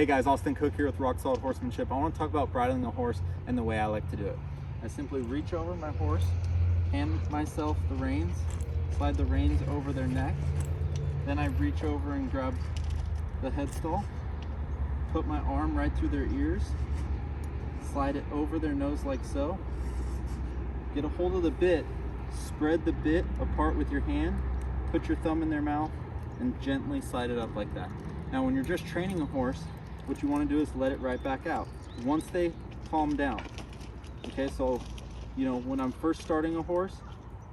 Hey guys, Austin Cook here with Rock Solid Horsemanship. I want to talk about bridling a horse and the way I like to do it. I simply reach over my horse, hand myself the reins, slide the reins over their neck, then I reach over and grab the headstall, put my arm right through their ears, slide it over their nose like so, get a hold of the bit, spread the bit apart with your hand, put your thumb in their mouth, and gently slide it up like that. Now when you're just training a horse, what you want to do is let it right back out once they calm down. Okay, so when I'm first starting a horse,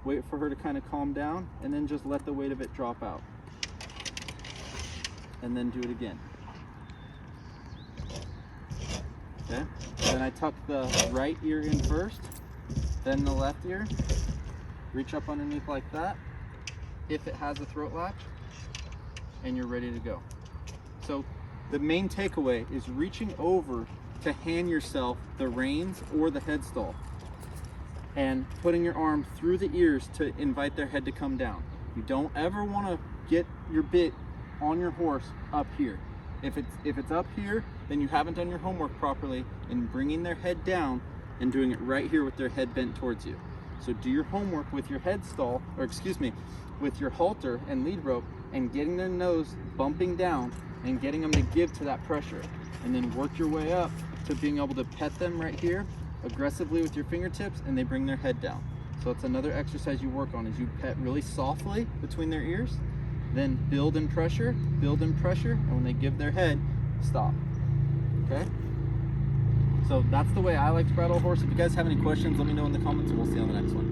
wait for her to kind of calm down and then just let the weight of it drop out. And then do it again. Okay, then I tuck the right ear in first, then the left ear, reach up underneath like that, if it has a throat latch, and you're ready to go. So the main takeaway is reaching over to hand yourself the reins or the headstall and putting your arm through the ears to invite their head to come down. You don't ever want to get your bit on your horse up here. If it's up here, then you haven't done your homework properly in bringing their head down and doing it right here with their head bent towards you. So do your homework with your headstall, or excuse me, with your halter and lead rope, and getting their nose bumping down and getting them to give to that pressure, and then work your way up to being able to pet them right here aggressively with your fingertips and they bring their head down. So it's another exercise you work on, is you pet really softly between their ears, then build in pressure, and when they give their head, stop. Okay, so that's the way I like to bridle a horse. If you guys have any questions, let me know in the comments and we'll see you on the next one.